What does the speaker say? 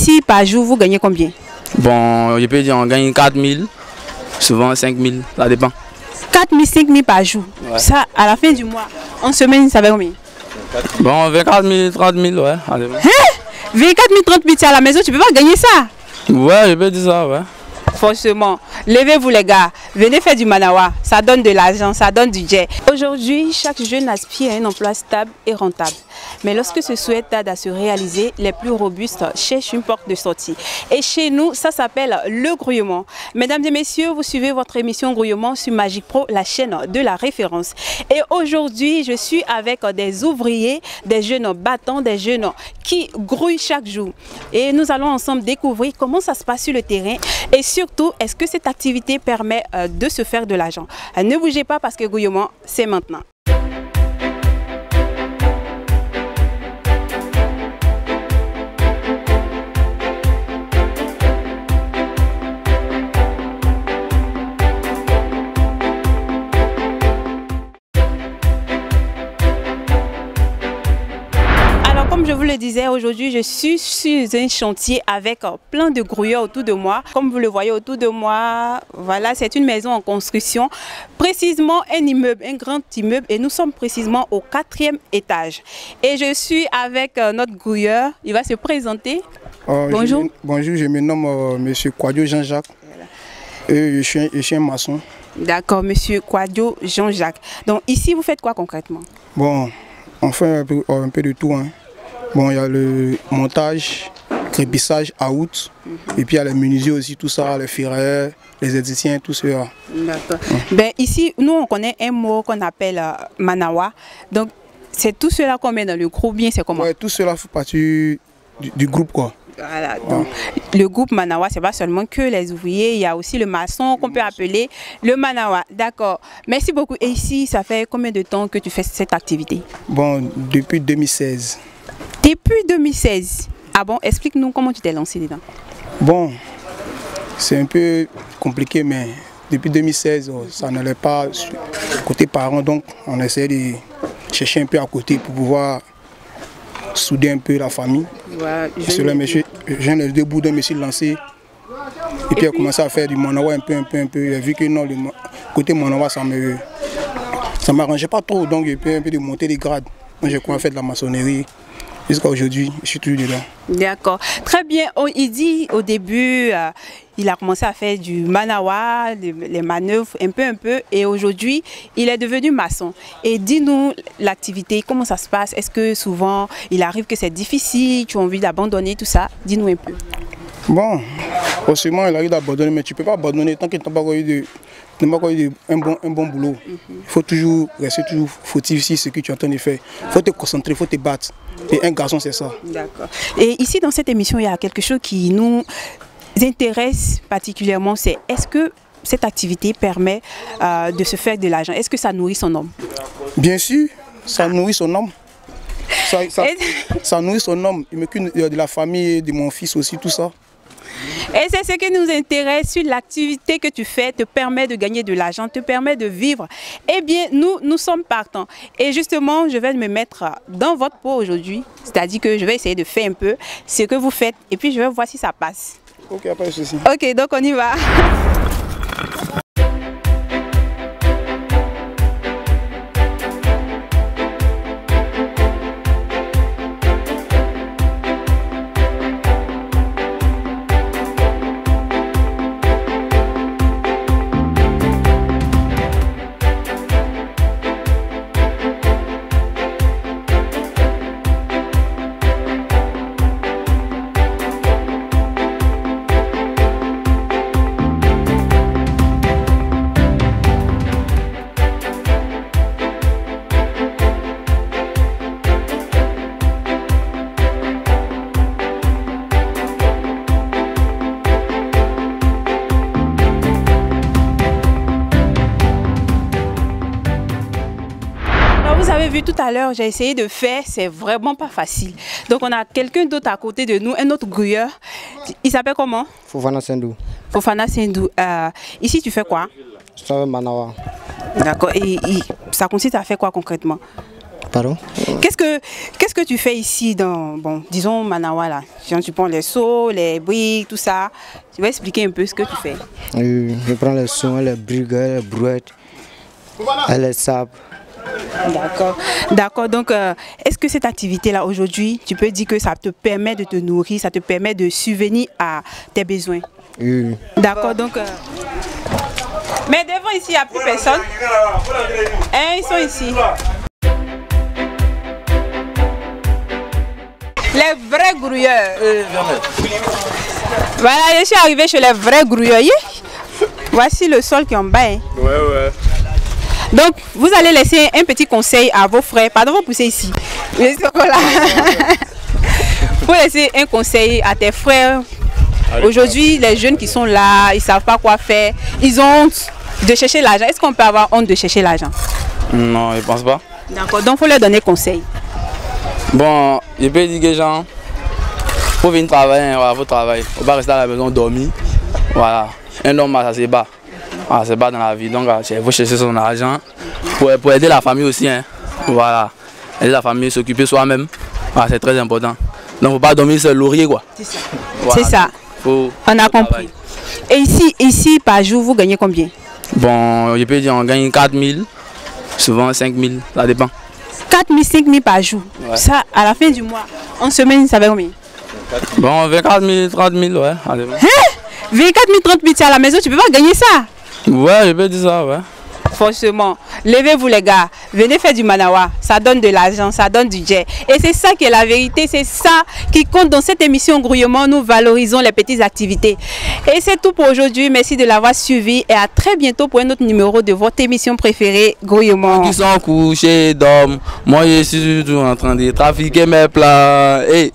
Ici, par jour, vous gagnez combien? Bon, je peux dire on gagne 4 000, souvent 5 000, ça dépend. 4 000, 5 000 par jour. Ouais. Ça, à la fin du mois, en semaine, ça fait combien? Bon, 24 000, 30 000, ouais. Hein? 24 000, 30 000, c'est à la maison, tu peux pas gagner ça? Ouais, je peux dire ça, ouais. Franchement, levez-vous les gars, venez faire du manawa, ça donne de l'argent, ça donne du jet. Aujourd'hui, chaque jeune aspire à un emploi stable et rentable. Mais lorsque ce souhait tarde à se réaliser, les plus robustes cherchent une porte de sortie. Et chez nous, ça s'appelle le grouillement. Mesdames et messieurs, vous suivez votre émission Grouillement sur Magic Pro, la chaîne de la référence. Et aujourd'hui, je suis avec des ouvriers, des jeunes battants, des jeunes qui grouillent chaque jour. Et nous allons ensemble découvrir comment ça se passe sur le terrain et surtout, est-ce que cette activité permet de se faire de l'argent. Ne bougez pas parce que grouillement, c'est maintenant. Comme je vous le disais, aujourd'hui je suis sur un chantier avec plein de grouilleurs autour de moi. Comme vous le voyez autour de moi, voilà, c'est une maison en construction, précisément un immeuble, un grand immeuble, et nous sommes précisément au 4e étage. Et je suis avec notre grouilleur, il va se présenter. Bonjour. Bonjour, je me nomme Monsieur Kwadjo Jean-Jacques et je suis un maçon. D'accord, Monsieur Kwadjo Jean-Jacques. Donc ici, vous faites quoi concrètement? Bon, on fait un peu de tout, hein. Bon, il y a le montage, crépissage, out, et puis il y a les menuisiers aussi, tout ça, les ferrailleurs, les électriciens, tout cela. D'accord. Ben, ici, nous, on connaît un mot qu'on appelle manawa. Donc, c'est tout cela qu'on met dans le groupe, bien, c'est comment? Ouais, tout cela fait partie du groupe, quoi. Voilà, donc le groupe manawa, c'est pas seulement que les ouvriers, il y a aussi le maçon qu'on peut appeler le manawa. D'accord, merci beaucoup. Et ici, ça fait combien de temps que tu fais cette activité? Bon, depuis 2016. Depuis 2016? Ah bon, explique-nous comment tu t'es lancé dedans. Bon, c'est un peu compliqué, mais depuis 2016, ça n'allait pas côté parents, donc on essayait de chercher un peu à côté pour pouvoir souder un peu la famille. Ouais, je viens de début de me suis lancé et puis il a commencé à faire du manawa un peu. Il a vu que non, le côté manawa ça m'arrangeait pas trop, donc j'ai pu un peu de monter les grades. Moi j'ai commencé à faire de la maçonnerie. Jusqu'à aujourd'hui, je suis toujours dedans. D'accord. Très bien. Il dit au début, il a commencé à faire du manawa, les manœuvres, un peu. Et aujourd'hui, il est devenu maçon. Et dis-nous l'activité, comment ça se passe? Est-ce que souvent, il arrive que c'est difficile, tu as envie d'abandonner tout ça? Dis-nous un peu. Bon, forcément, il arrive d'abandonner, mais tu ne peux pas abandonner tant que tu n'as pas eu un bon boulot. Il faut toujours rester fautif sur ce que tu es en train de faire. Il faut te concentrer, il faut te battre. Et un garçon, c'est ça. D'accord. Et ici, dans cette émission, il y a quelque chose qui nous intéresse particulièrement, c'est est-ce que cette activité permet de se faire de l'argent? Est-ce que ça nourrit son homme? Bien sûr, ça nourrit son homme. Ça nourrit son homme. Il m'occupe de la famille, de mon fils aussi, tout ça. Et c'est ce qui nous intéresse sur l'activité que tu fais, te permet de gagner de l'argent, te permet de vivre. Eh bien, nous sommes partants. Et justement, je vais me mettre dans votre peau aujourd'hui. C'est-à-dire que je vais essayer de faire un peu ce que vous faites. Et puis, je vais voir si ça passe. Ok, pas de souci. Ok, donc on y va. Vu tout à l'heure, j'ai essayé de faire, c'est vraiment pas facile. Donc on a quelqu'un d'autre à côté de nous, un autre grouilleur. Il s'appelle comment? Fofana Sendou. Fofana Sendou. Ici tu fais quoi? Je fais manawa. D'accord. Et ça consiste à faire quoi concrètement? Pardon? Qu'est-ce que tu fais ici dans, bon, disons Manawa là? Tu prends les seaux, les briques, tout ça. Tu vas expliquer un peu ce que tu fais. Je prends les seaux, les briques, les brouettes, et les sables. D'accord. Donc, est-ce que cette activité-là, aujourd'hui, tu peux dire que ça te permet de te nourrir, ça te permet de subvenir à tes besoins? Oui. D'accord, donc... Mais devant ici, il n'y a plus personne. Ils sont ici. Les vrais grouilleurs. Voilà, je suis arrivé chez les vrais grouilleurs. Voici le sol qui est en bas. Hein. Ouais. Donc, vous allez laisser un petit conseil à vos frères. Pardon, vous poussez ici. Vous laissez un conseil à tes frères. Aujourd'hui, les jeunes qui sont là, ils ne savent pas quoi faire. Ils ont honte de chercher l'argent. Est-ce qu'on peut avoir honte de chercher l'argent? Non, je pense pas. D'accord, donc il faut leur donner conseil. Bon, je peux dire que genre, faut venir travailler, voilà, faut travailler. Faut pas rester à la maison dormir. Voilà. Un homme, ça se bat. Voilà, se bat dans la vie. Donc, il faut chercher son argent pour aider la famille aussi. Hein. Voilà. Aider la famille, s'occuper soi-même. Voilà, c'est très important. Donc, faut pas dormir sur le laurier, quoi. C'est ça. Voilà. C'est ça. On a compris. Et ici, par jour, vous gagnez combien? Bon, je peux dire on gagne 4 000, souvent 5 000, ça dépend. 4 000, 5 000 par jour. Ouais. Ça, à la fin du mois, en semaine, ça fait combien? Bon, 24 000, 30 000, ouais. Hein? 24 000, 30 000, tu es à la maison, tu peux pas gagner ça? Ouais, je peux dire ça, ouais. Forcément. Levez-vous les gars, venez faire du Manawa, ça donne de l'argent, ça donne du jet. Et c'est ça qui est la vérité, c'est ça qui compte dans cette émission Grouillement. Nous valorisons les petites activités. Et c'est tout pour aujourd'hui, merci de l'avoir suivi et à très bientôt pour un autre numéro de votre émission préférée Grouillement. Qui sont couchés, dorment, moi je suis toujours en train de trafiquer mes plats. Hey.